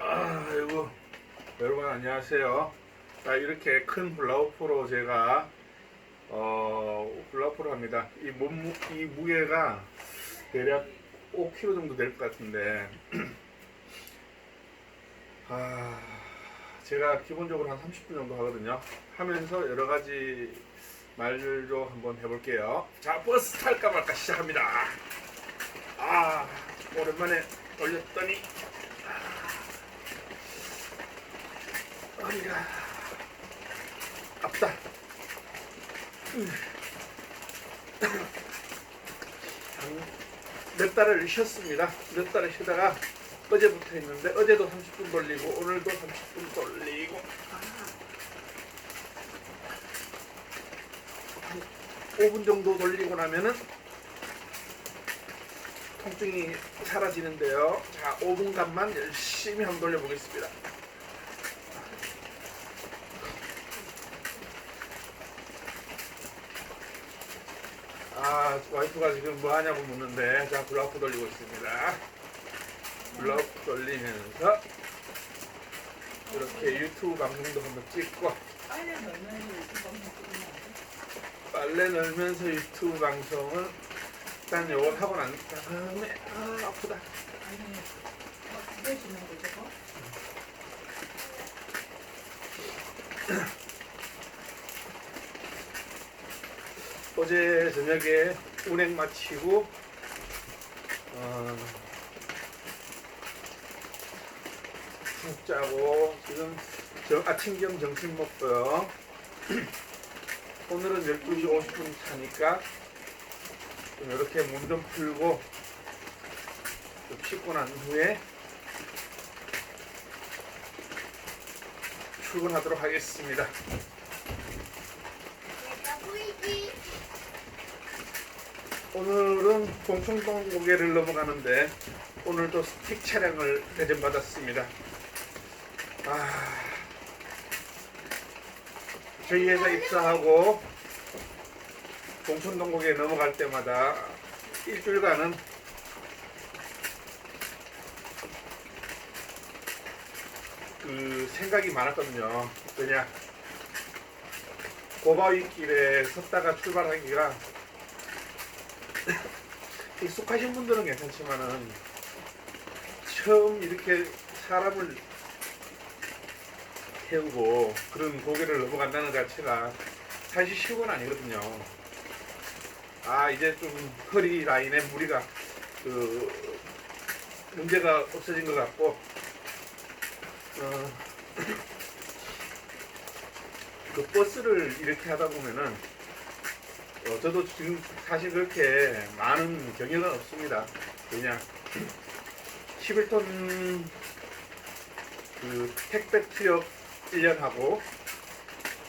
아이고, 여러분 안녕하세요. 자, 이렇게 큰 블라우프로 제가 블라우프를 합니다. 이 무게가 대략 5kg 정도 될 것 같은데 제가 기본적으로 한 30분 정도 하거든요. 하면서 여러 가지 말들도 한번 해볼게요. 자, 버스 탈까 말까 시작합니다. 오랜만에 올렸더니 허리가 아프다. 몇 달을 쉬었습니다. 몇 달을 쉬다가 어제부터 했는데 어제도 30분 돌리고 오늘도 30분 돌리고 한 5분 정도 돌리고 나면은 통증이 사라지는데요. 자, 5분간만 열심히 한번 돌려보겠습니다. 와이프가 지금 뭐 하냐고 묻는데, 자, 블라우프 돌리고 있습니다. 블라우프 돌리면서 이렇게 유튜브 방송도 한번 찍고, 빨래 널면서 유튜브 방송을 일단 요걸 하고 난 다음에 아프다. 어제 저녁에 운행 마치고 푹 자고 지금 아침 겸 점심 먹고요. 오늘은 12시 50분 차니까 좀 이렇게 몸 좀 풀고 좀 씻고 난 후에 출근하도록 하겠습니다. 오늘은 봉천동 고개를 넘어가는데 오늘도 스틱 차량을 배정받았습니다. 저희 회사 입사하고 봉천동 고개 넘어갈 때마다 일주일간은 그 생각이 많았거든요. 왜냐, 고바위길에 섰다가 출발하기가 익숙하신 분들은 괜찮지만은 처음 이렇게 사람을 태우고 그런 고개를 넘어간다는 자체가 사실 쉬운 건 아니거든요. 이제 좀 허리 라인에 무리가 문제가 없어진 것 같고 그 버스를 이렇게 하다 보면은 저도 지금 사실 그렇게 많은 경력은 없습니다. 왜냐, 11톤 그 택배 트럭 1년 하고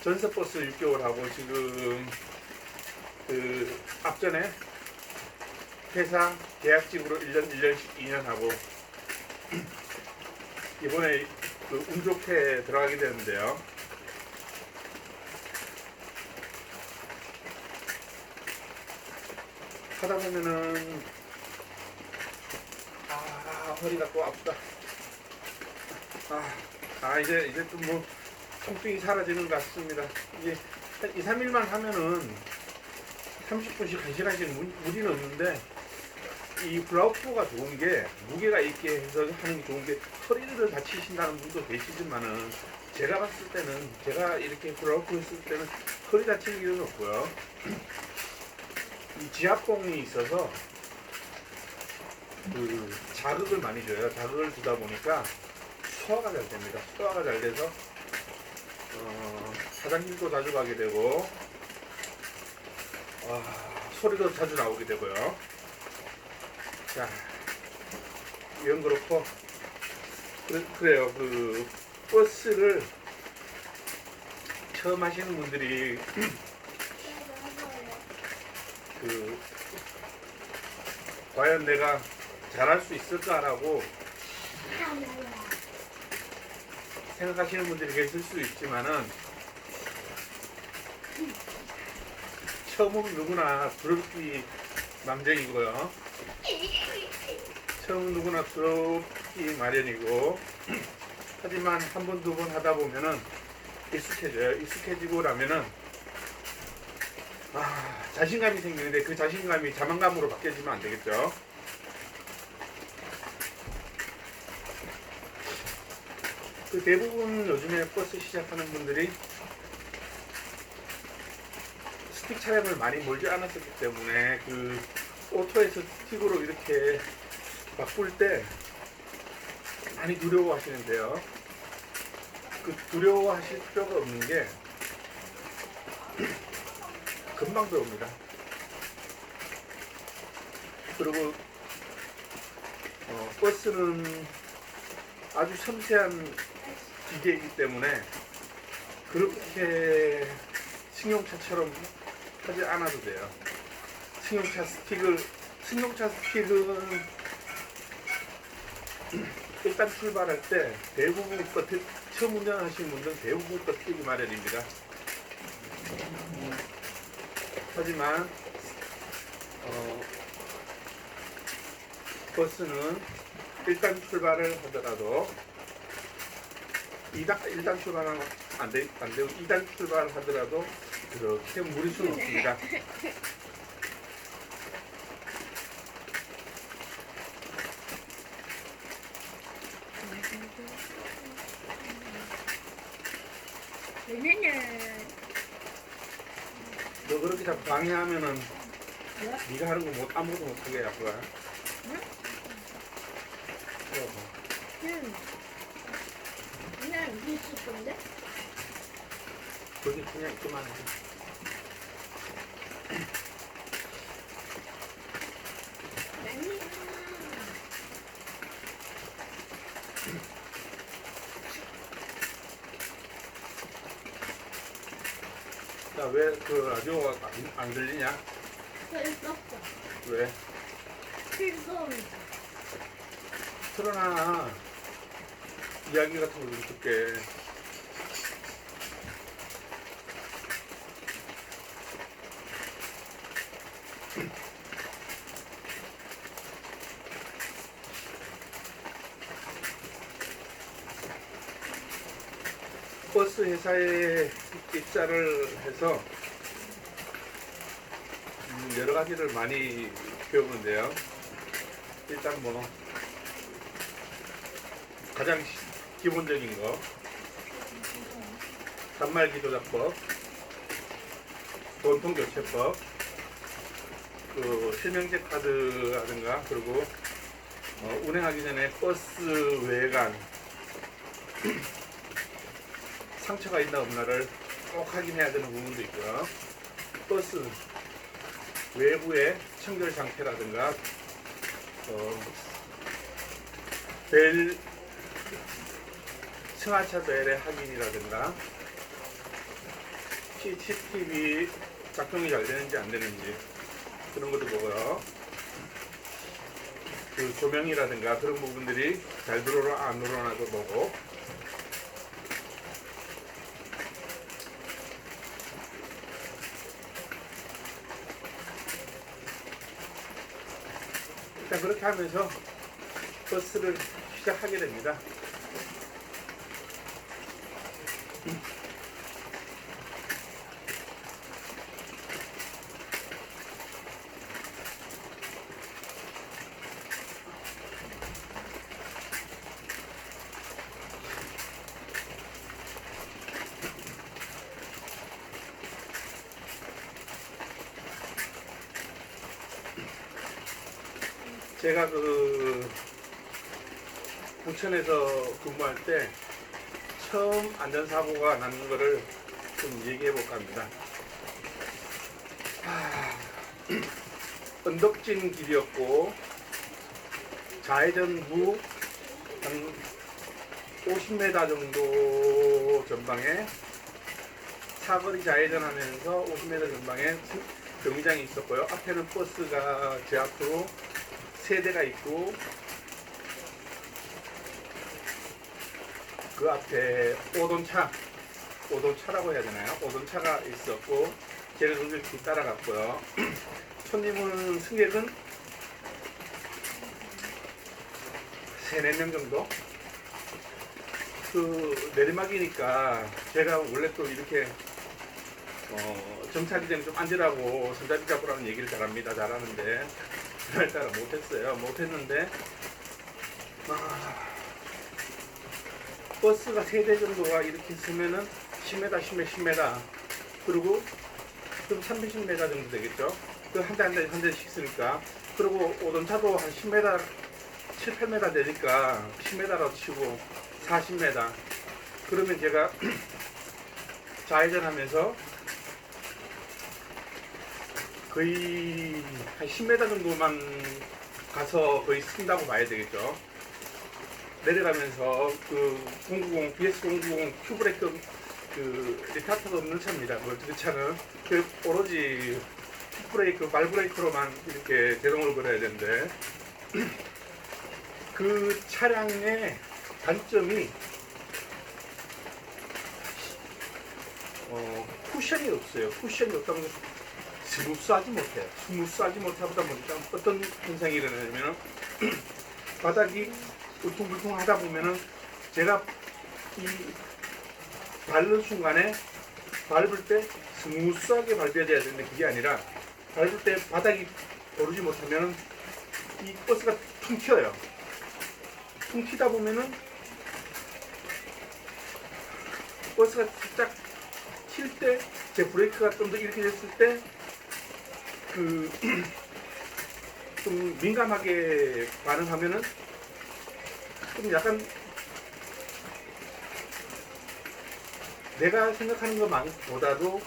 전세버스 6개월 하고 지금 그 앞전에 회사 계약직으로 1년씩 2년 하고 이번에 그 운 좋게 들어가게 되는데요. 하다 보면은 허리가 또 아프다. 이제 좀 뭐 통증이 사라지는 것 같습니다. 이게 한 2, 3일만 하면은 30분씩 1시간씩 무리는 없는데 이 블라우프가 좋은 게 무게가 있게 해서 하는 게 좋은 게 허리를 다치신다는 분도 계시지만은 제가 봤을 때는 제가 이렇게 블라우프 했을 때는 허리 다칠 일은 없고요. 이 지압봉이 있어서 그 자극을 많이 줘요. 자극을 주다 보니까 소화가 잘 됩니다. 소화가 잘 돼서 화장실도 자주 가게 되고 소리도 자주 나오게 되고요. 자, 이건 그렇고 그래요. 그 버스를 처음 하시는 분들이 과연 내가 잘할 수 있을까라고 생각하시는 분들이 계실 수 있지만은 처음은 누구나 두렵기 망정이고요. 처음 누구나 부럽기 마련이고 하지만 한 번, 두 번 하다 보면은 익숙해져요. 익숙해지고 나면은 자신감이 생기는데 그 자신감이 자만감으로 바뀌어지면 안 되겠죠. 그 대부분 요즘에 버스 시작하는 분들이 스틱 차량을 많이 몰지 않았었기 때문에 그 오토에서 스틱으로 이렇게 바꿀 때 많이 두려워하시는데요. 그 두려워하실 필요가 없는 게 금방 배웁니다. 그리고 버스는 아주 섬세한 기계이기 때문에 그렇게 승용차처럼 하지 않아도 돼요. 승용차 스틱은 일단 출발할 때 대부분 처음 운전하시는 분들은 대부분 튀기 마련입니다. 하지만 버스는 일단 출발을 하더라도 1단 출발하면 안 되고 2단 출발을 하더라도 그렇게 무리수는 없습니다. 너 그렇게 자꾸 방해하면은 네가 하는 거 아무것도 못하게 할 거야. 응? 응. 그냥 여기 있을 건데? 거기 그냥 있기만 해. 아니야. 자, 왜 그 라디오가 안 들리냐? 됐어. 왜? 필성. 틀어놔. 이야기 같은 거 좀 듣게. 버스 회사에 입사를 해서 여러 가지를 많이 배우는데요. 일단 뭐 가장 기본적인 거 단말기조작법, 돈통교체법, 그 실명제 카드라든가 그리고 운행하기 전에 버스 외관 상처가 있나 없나를 꼭 확인해야 되는 부분도 있고요. 버스 외부의 청결 상태라든가 벨 승하차 벨의 확인이라든가 CCTV 작동이 잘 되는지 안 되는지 그런 것도 보고요. 그 조명이라든가 그런 부분들이 잘 들어오나 안 들어오나도 보고 일단 그렇게 하면서 버스를 시작하게 됩니다. 제가 그 부천에서 근무할 때 처음 안전사고가 나는 거를 좀 얘기해 볼까 합니다. 언덕진 길이었고 좌회전부 한 50m 정도 전방에 사거리 좌회전하면서 50m 전방에 경기장이 있었고요. 앞에는 버스가 제 앞으로 세 대가 있고 그 앞에 오돈차라고 해야 되나요? 오돈차가 있었고 제가 그걸 뒤따라갔고요. 손님은 승객은 3, 4명 정도. 그 내리막이니까 제가 원래 또 이렇게 정차기 전에 좀 앉으라고 손잡이 잡으라는 얘기를 잘하는데 그날따라 못했는데 버스가 3대 정도가 이렇게 있으면은 10m, 10m, 그리고 좀 30m 정도 되겠죠. 그 한 대씩 쓰니까. 그리고 오전차도 한 10m, 7, 8m 되니까 10m라도 치고 40m. 그러면 제가 좌회전하면서 거의 한 10m 정도만 가서 거의 쓴다고 봐야 되겠죠. 내려가면서 그 090, BS090 큐브레이크 그 리타터가 없는 차입니다. 그 차는 그 오로지 큐브레이크, 발브레이크로만 이렇게 제동을 걸어야 되는데 그 차량의 단점이 쿠션이 없어요. 쿠션이 없다면 스무스하지 못하다 보니까 어떤 현상이 일어나냐면 바닥이 울퉁불퉁하다 보면은 제가 이 밟는 순간에 밟을 때 스무스하게 밟아야 되는데 그게 아니라 밟을 때 바닥이 오르지 못하면은 이 버스가 퉁 튀어요. 퉁 튀다 보면은 버스가 살짝 튈 때 제 브레이크가 좀 더 이렇게 됐을 때 그 좀 민감하게 반응하면은 좀 약간 내가 생각하는 것보다도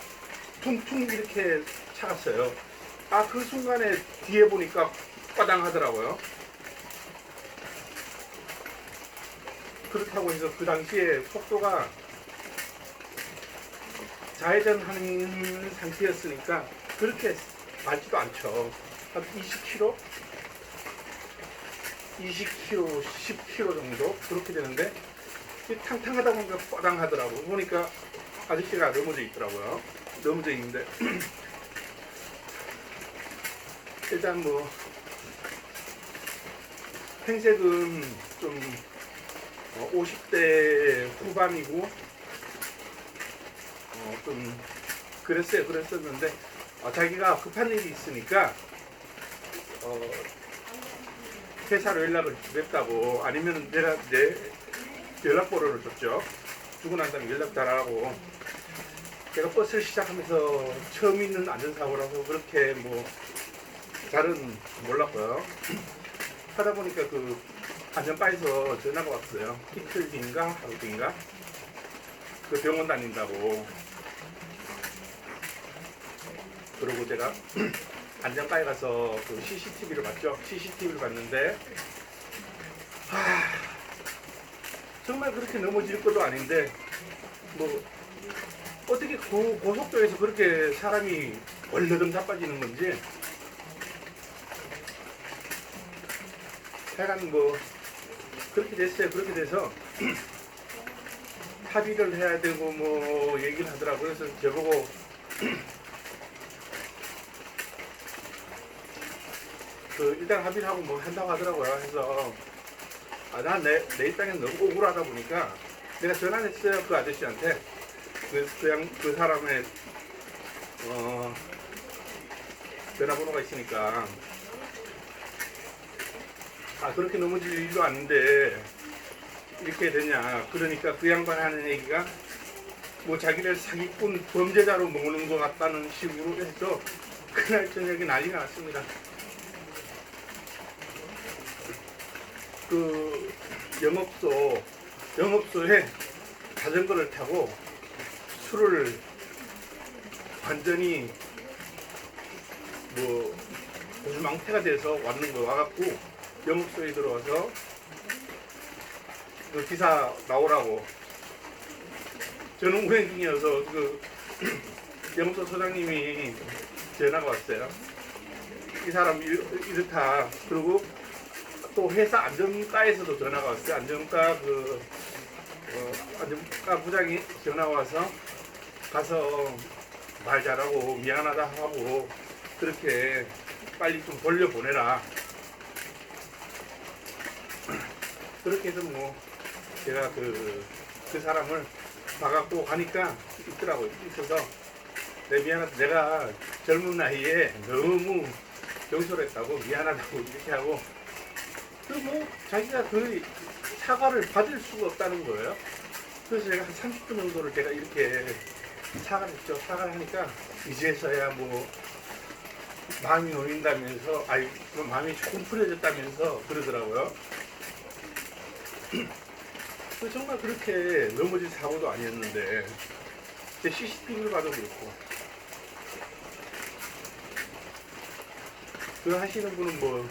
퉁퉁 이렇게 차갔어요. 그 순간에 뒤에 보니까 빠당 하더라고요. 그렇다고 해서 그 당시에 속도가 좌회전하는 상태였으니까 그렇게 밟지도 않죠. 한 20km? 20km, 10km 정도 그렇게 되는데 탕탕하다 보니까 빠당 하더라고. 보니까 아저씨가 넘어져 있더라고요. 넘어져 있는데 일단 뭐 행색은 좀 50대 후반이고 좀 그랬었는데 자기가 급한 일이 있으니까 회사로 연락을 주겠다고, 아니면 내가 내 연락번호를 줬죠. 주고 난 다음에 연락 잘하라고. 제가 버스를 시작하면서 처음 있는 안전사고라서 그렇게 뭐 잘은 몰랐고요. 하다 보니까 그 안전바에서 전화가 왔어요. 이틀 뒤인가 하루 뒤인가 그 병원 다닌다고. 그리고 제가 안전바에 가서 그 CCTV를 봤죠. CCTV를 봤는데 정말 그렇게 넘어질 것도 아닌데 뭐 어떻게 고속도로에서 그렇게 사람이 얼르금 자빠지는 건지 하여간 뭐 그렇게 됐어요. 그렇게 돼서 합의를 해야 되고 뭐 얘기를 하더라고요. 그래서 저보고 일단 합의를 하고 뭐 한다고 하더라고요. 그래서 난 내 입장에서 너무 억울하다 보니까 내가 전화를 했어요. 그 아저씨한테. 그 사람의 전화번호가 있으니까 그렇게 넘어질 일도 아닌데 이렇게 되냐. 그러니까 그 양반 하는 얘기가 뭐 자기를 사기꾼 범죄자로 모으는 것 같다는 식으로 해서 그날 저녁에 난리가 났습니다. 그 영업소에 자전거를 타고 술을 완전히 뭐 고주망태가 돼서 왔는 거 와갖고 영업소에 들어와서 그 기사 나오라고. 저는 운행 중이어서 그 영업소 소장님이 전화가 왔어요. 이 사람 이렇다. 그리고 또 회사 안전과에서도 전화가 왔어요. 안전과 안전과 부장이 전화 와서 가서 말 잘하고 미안하다 하고 그렇게 빨리 좀 돌려보내라. 그렇게 해서 뭐 제가 그 사람을 봐갖고 가니까 있더라고요. 있어서 내 미안하다. 내가 젊은 나이에 너무 경솔했다고 미안하다고 이렇게 하고 그 뭐 자기가 그 사과를 받을 수가 없다는 거예요. 그래서 제가 한 30분 정도를 제가 이렇게 사과를 했죠. 사과를 하니까 이제서야 뭐 마음이 놓인다면서 아니 마음이 조금 풀어졌다면서 그러더라고요. 정말 그렇게 넘어질 사고도 아니었는데 제 CCTV를 봐도 그렇고 그 하시는 분은 뭐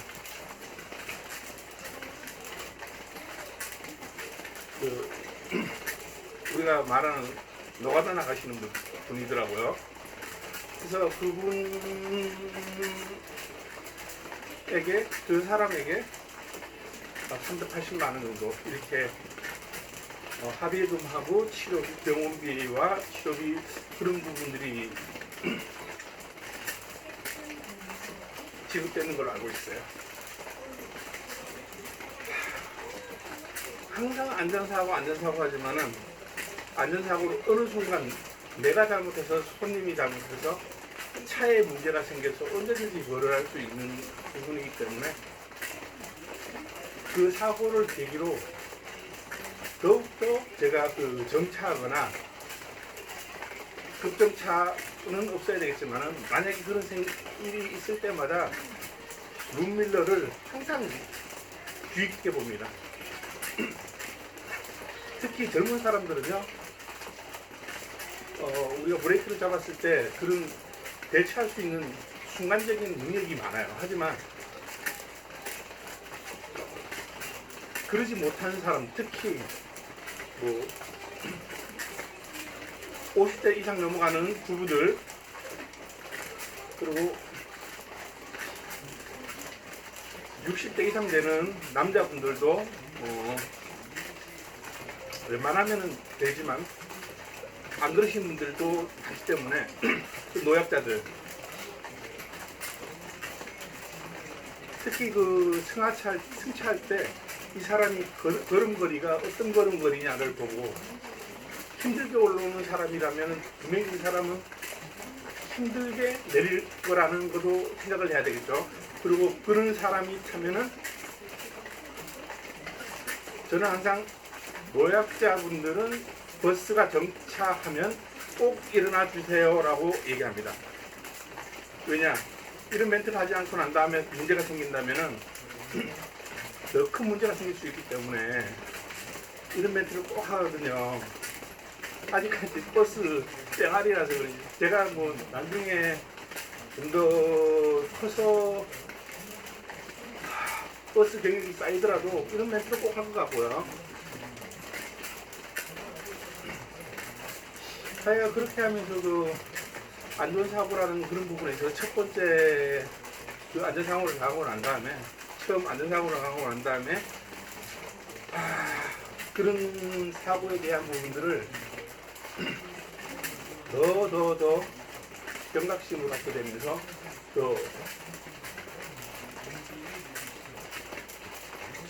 그 우리가 말하는 노가다 나가시는 분이더라고요. 그래서 그분에게 그 사람에게 380만 원 정도 이렇게 합의금하고 치료비, 병원비와 치료비 그런 부분들이 지급되는 걸로 알고 있어요. 항상 안전사고 하지만은 안전사고로 어느 순간 내가 잘못해서 손님이 잘못해서 차에 문제가 생겨서 언제든지 벌어날 수 있는 부분이기 때문에 그 사고를 계기로 더욱더 제가 그 정차하거나 급정차는 없어야 되겠지만은 만약에 그런 일이 있을 때마다 룸밀러를 항상 주의 깊게 봅니다. 특히 젊은 사람들은요, 우리가 브레이크를 잡았을 때 그런 대처할 수 있는 순간적인 능력이 많아요. 하지만 그러지 못하는 사람, 특히 뭐 50대 이상 넘어가는 부부들 그리고 60대 이상 되는 남자분들도 웬만하면 되지만 안 그러신 분들도 있기 때문에 그 노약자들 특히 그 승차할 때 이 사람이 걸음걸이가 어떤 걸음걸이냐를 보고 힘들게 올라오는 사람이라면 분명히 이 사람은 힘들게 내릴 거라는 것도 생각을 해야 되겠죠. 그리고 그런 사람이 타면은 저는 항상 노약자분들은 버스가 정차하면 꼭 일어나 주세요 라고 얘기합니다. 왜냐? 이런 멘트를 하지 않고 난 다음에 문제가 생긴다면은 더 큰 문제가 생길 수 있기 때문에 이런 멘트를 꼭 하거든요. 아직까지 버스 땡아리라서 그런지 제가 뭐 나중에 좀 더 커서 버스 경력이 쌓이더라도 이런 멘트를 꼭 할 것 같고요. 자기가 그렇게 하면서도 안전사고라는 그런 부분에서 첫 번째 그 안전사고를 당하고 난 다음에 처음 안전사고를 당하고 난 다음에 그런 사고에 대한 부분들을 더 경각심을 갖게 되면서 또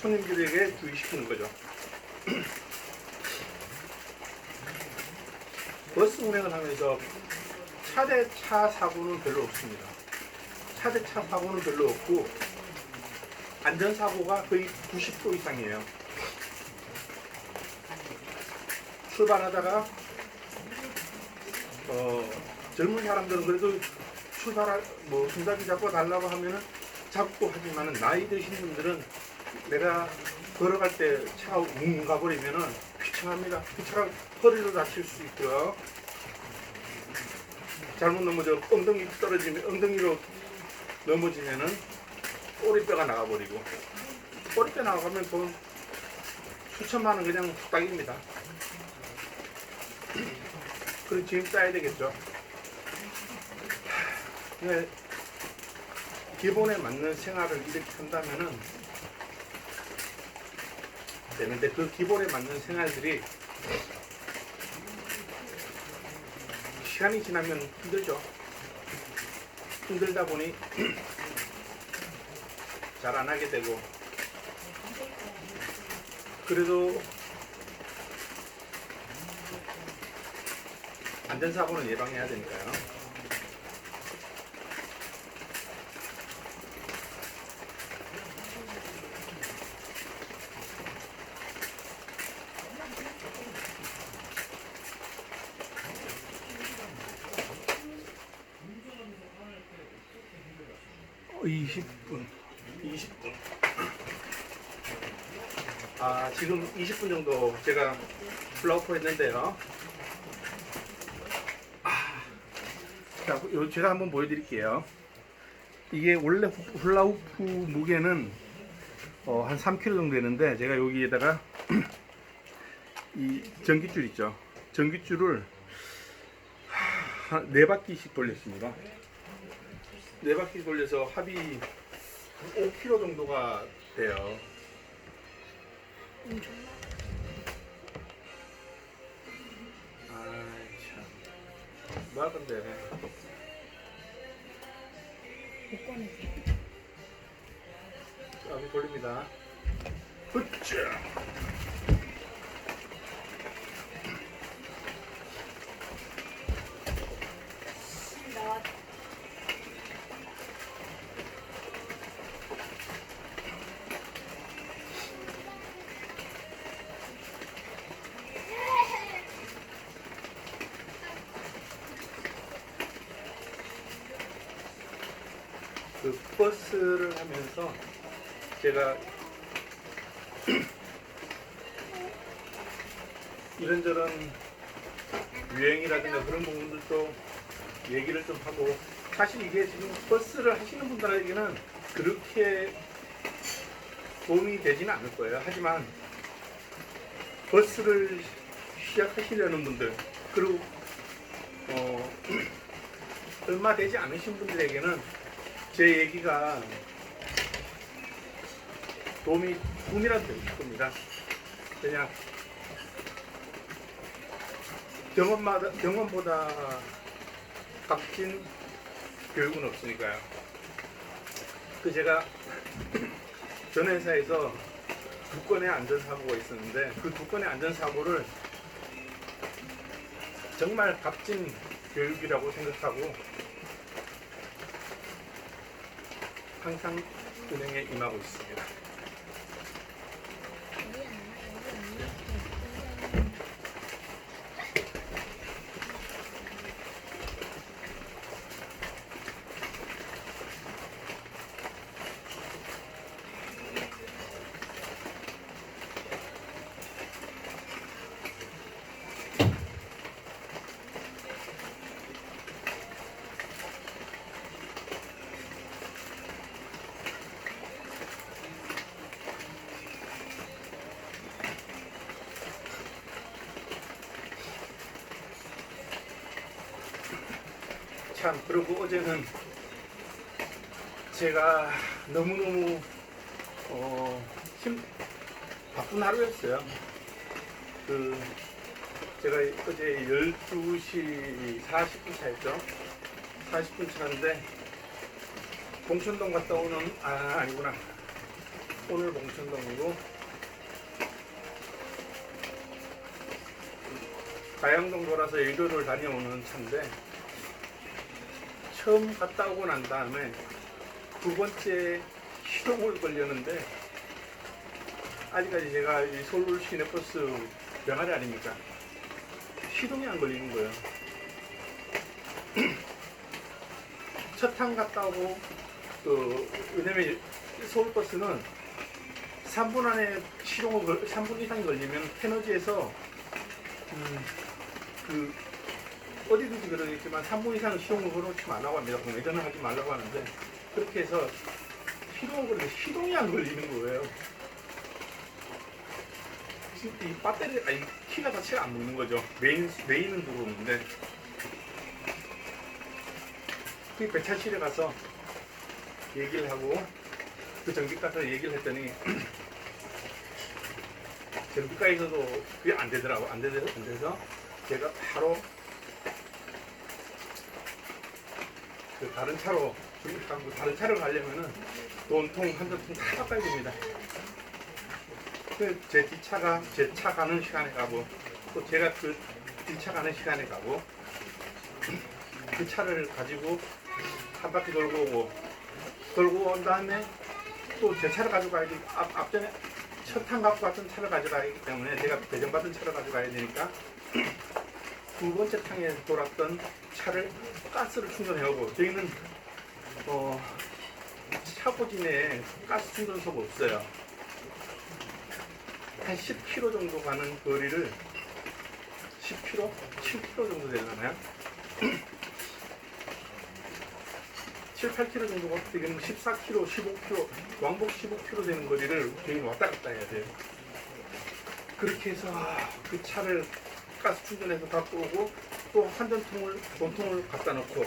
손님들에게 주의시키는 거죠. 버스 운행을 하면서 차대차 사고는 별로 없습니다. 차대차 사고는 별로 없고 안전사고가 거의 90% 이상이에요. 출발하다가 젊은 사람들은 그래도 손잡이 잡고 달라고 하면은 잡고 하지만은 나이 드신 분들은 내가 걸어갈 때 차가 웅 가버리면은 귀찮합니다. 귀찮아 허리도 다칠 수 있고요. 잘못 넘어져 엉덩이 떨어지면 엉덩이로 넘어지면은 꼬리뼈가 나가버리고 꼬리뼈 나가면 돈 수천만 원 그냥 후딱입니다. 그럼 짐 싸야 되겠죠. 근데 기본에 맞는 생활을 이렇게 한다면은 되는데 그 기본에 맞는 생활들이 시간이 지나면 힘들죠. 힘들다 보니 잘 안 하게 되고 그래도 안전사고는 예방해야 되니까요. 어, 20분. 아, 지금 20분 정도 제가 블라우프 했는데요. 자, 제가 한번 보여드릴게요. 이게 원래 훌라후프 무게는 한 3kg 정도 되는데, 제가 여기에다가 이 전깃줄 있죠. 전깃줄을 한 4바퀴씩 돌렸습니다. 4바퀴 돌려서 합이 5kg 정도가 돼요. 아이 참, 뭐 할 건데. 합이 돌립니다. 으쌰. 그 버스를 하면서 제가 이런저런 유행이라든가 그런 부분들도 얘기를 좀 하고, 사실 이게 지금 버스를 하시는 분들에게는 그렇게 도움이 되지는 않을 거예요. 하지만 버스를 시작하시려는 분들, 그리고 얼마 되지 않으신 분들에게는 제 얘기가 도움이라도 되고 싶습니다. 그냥 경험보다 값진 교육은 없으니까요. 제가 전 회사에서 2건의 안전사고가 있었는데, 그 2건의 안전사고를 정말 값진 교육이라고 생각하고 항상 운행에 임하고 있습니다. 참, 그리고 어제는 제가 너무너무 바쁜 하루였어요. 제가 어제 12시 40분 차였죠. 40분 차인데 봉천동 갔다 오는, 아니구나, 오늘 봉천동이고 가양동 돌아서 일교를 다녀오는 차인데, 처음 갔다 오고 난 다음에 2번째 시동을 걸렸는데, 아직까지 제가 이 서울 시내버스 병아리 아닙니까? 시동이 안 걸리는 거예요. 첫 탕 갔다 오고, 왜냐면 서울버스는 3분 안에 3분 이상 걸리면 페너지에서 어디든지 그러겠지만 3분 이상 시동을 걸어놓지 말라고 합니다. 공회전을 하지 말라고 하는데, 그렇게 해서 시동을 걸리는데 시동이 안 걸리는 거예요. 이 배터리, 키가 자체가 안 먹는 거죠. 메인은 들어오는데, 그 배차실에 가서 얘기를 하고, 그 전기과에서 얘기를 했더니 전기과에서도 그게 안 되더라고. 안 돼서 제가 바로 다른 차로 다른 차를 가려면은 돈 통, 한전통 다 깎아야 됩니다. 제 뒷차가 제 차 가는 시간에 가고 또 제가 그 뒷차 가는 시간에 가고 그 차를 가지고 한 바퀴 돌고 오고 돌고 온 다음에 또 제 차를 가지고 가야 돼. 앞전에 첫 탕 갖고 갔던 차를 가져가기 때문에 제가 배정받은 차를 가져가야 되니까 두 번째 탕에 돌았던 차를 가스를 충전해오고 저희는 차고진에 가스 충전소가 없어요. 한 10km 정도 가는 거리를 10km? 7km 정도 되잖아요. 7, 8km 정도 가 지금 14km, 15km, 왕복 15km 되는 거리를 저희는 왔다 갔다 해야 돼요. 그렇게 해서 그 차를 가스 충전해서 갖고 오고 또 한전통을 본통을 갖다 놓고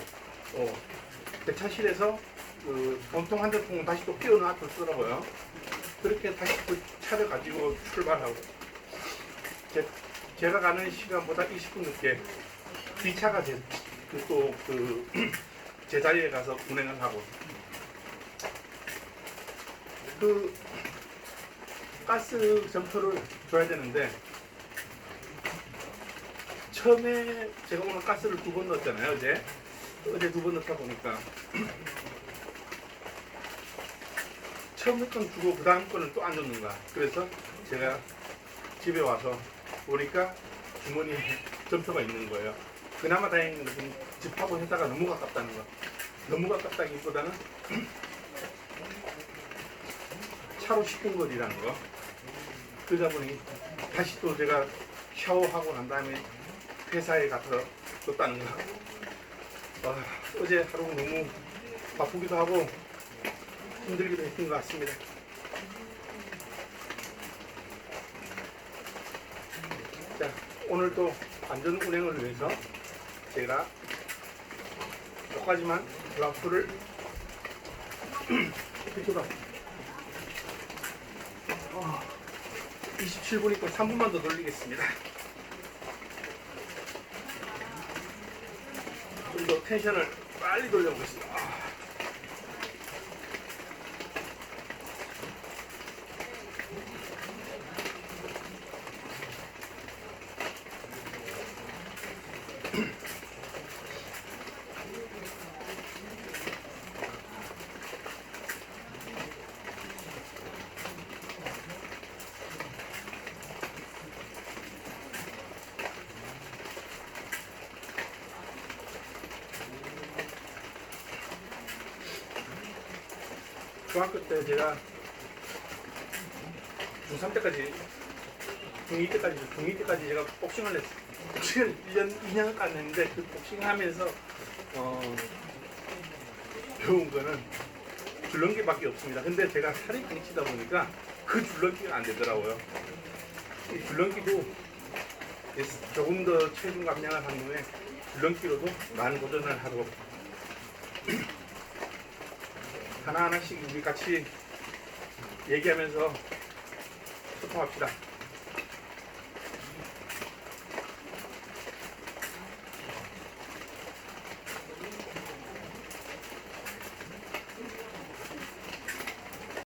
배차실에서 그 본통 한전통을 다시 또 끼워 놨더라고요. 그렇게 다시 그 차를 가지고 출발하고 제가 가는 시간보다 20분 늦게 뒷차가 제 자리에 가서 운행을 하고 그 가스 점토를 줘야 되는데 처음에 제가 오늘 가스를 2번 넣었잖아요. 어제 2번 넣다 보니까 처음 건 주고 그 다음 거는 또 안 넣는 거야. 그래서 제가 집에 와서 보니까 주머니에 점토가 있는 거예요. 그나마 다행인 것은 집하고 회사가 너무 가깝다는 거. 너무 가깝다기보다는 차로 10분 거리라는 거. 그러다 보니 다시 또 제가 샤워하고 난 다음에 회사에 가서 뒀다는 거. 어제 하루 너무 바쁘기도 하고 힘들기도 했던 것 같습니다. 자, 오늘도 안전 운행을 위해서 제가 여기까지만 라프를 비켜봐. 27분이니까 3분만 더 돌리겠습니다. 좀 더 텐션을 빨리 돌려보겠습니다. 중학교 때 제가 중3 때까지 중2 때까지 제가 복싱을 했어요. 복싱을 2년간 했는데 그 복싱 하면서 배운 거는 줄넘기밖에 없습니다. 근데 제가 살이 많이 찌다 보니까 그 줄넘기가 안 되더라고요. 이 줄넘기도 조금 더 체중 감량을 한 후에 줄넘기로도 많은 도전을 하고 하나하나씩 우리 같이 얘기하면서 소통합시다.